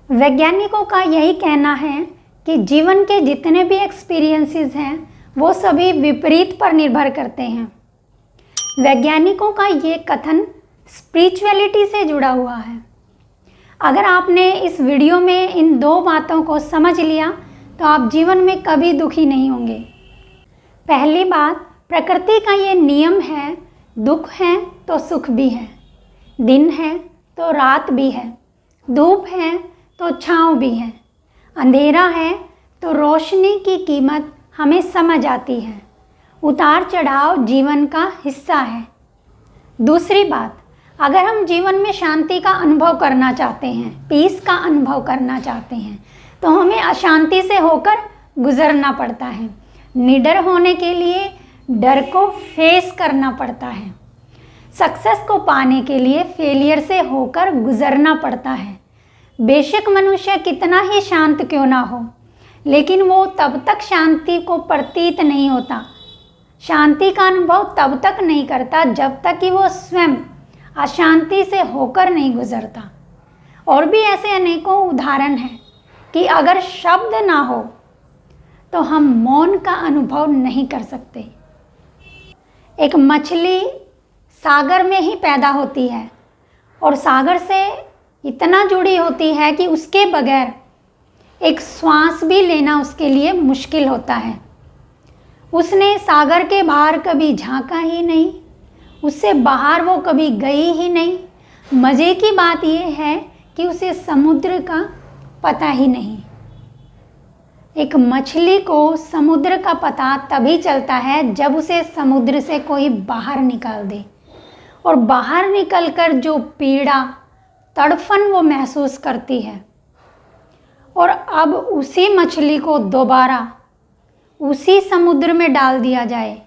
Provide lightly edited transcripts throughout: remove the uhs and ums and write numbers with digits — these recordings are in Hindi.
वैज्ञानिकों का यही कहना है कि जीवन के जितने भी एक्सपीरियंसेस हैं वो सभी विपरीत पर निर्भर करते हैं। वैज्ञानिकों का ये कथन स्पिरिचुअलिटी से जुड़ा हुआ है। अगर आपने इस वीडियो में इन दो बातों को समझ लिया तो आप जीवन में कभी दुखी नहीं होंगे। पहली बात, प्रकृति का ये नियम है, दुख है तो सुख भी है, दिन है तो रात भी है, धूप है तो छाँव भी है, अंधेरा है तो रोशनी की कीमत हमें समझ आती है। उतार चढ़ाव जीवन का हिस्सा है। दूसरी बात, अगर हम जीवन में शांति का अनुभव करना चाहते हैं, पीस का अनुभव करना चाहते हैं, तो हमें अशांति से होकर गुजरना पड़ता है। निडर होने के लिए डर को फेस करना पड़ता है। सक्सेस को पाने के लिए फेलियर से होकर गुजरना पड़ता है। बेशक मनुष्य कितना ही शांत क्यों ना हो, लेकिन वो तब तक शांति को प्रतीत नहीं होता, शांति का अनुभव तब तक नहीं करता जब तक कि वो स्वयं अशांति से होकर नहीं गुजरता। और भी ऐसे अनेकों उदाहरण हैं कि अगर शब्द ना हो तो हम मौन का अनुभव नहीं कर सकते। एक मछली सागर में ही पैदा होती है और सागर से इतना जुड़ी होती है कि उसके बगैर एक श्वास भी लेना उसके लिए मुश्किल होता है। उसने सागर के बाहर कभी झांका ही नहीं, उससे बाहर वो कभी गई ही नहीं। मज़े की बात यह है कि उसे समुद्र का पता ही नहीं। एक मछली को समुद्र का पता तभी चलता है जब उसे समुद्र से कोई बाहर निकाल दे, और बाहर निकलकर जो पीड़ा तड़फन वो महसूस करती है, और अब उसी मछली को दोबारा उसी समुद्र में डाल दिया जाए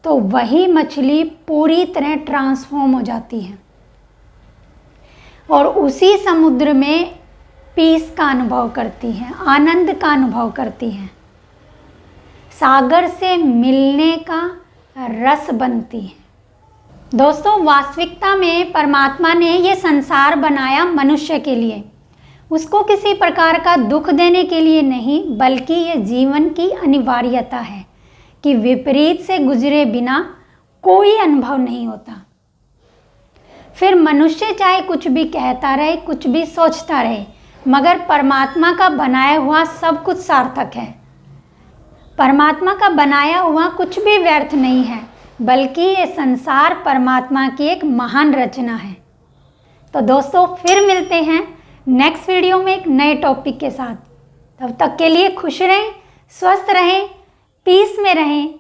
तो वही मछली पूरी तरह ट्रांसफॉर्म हो जाती है और उसी समुद्र में पीस का अनुभव करती है, आनंद का अनुभव करती है, सागर से मिलने का रस बनती है। दोस्तों, वास्तविकता में परमात्मा ने ये संसार बनाया मनुष्य के लिए, उसको किसी प्रकार का दुख देने के लिए नहीं, बल्कि ये जीवन की अनिवार्यता है कि विपरीत से गुजरे बिना कोई अनुभव नहीं होता। फिर मनुष्य चाहे कुछ भी कहता रहे, कुछ भी सोचता रहे, मगर परमात्मा का बनाया हुआ सब कुछ सार्थक है। परमात्मा का बनाया हुआ कुछ भी व्यर्थ नहीं है, बल्कि ये संसार परमात्मा की एक महान रचना है। तो दोस्तों, फिर मिलते हैं नेक्स्ट वीडियो में एक नए टॉपिक के साथ। तब तक के लिए खुश रहें, स्वस्थ रहें, पीस में रहें।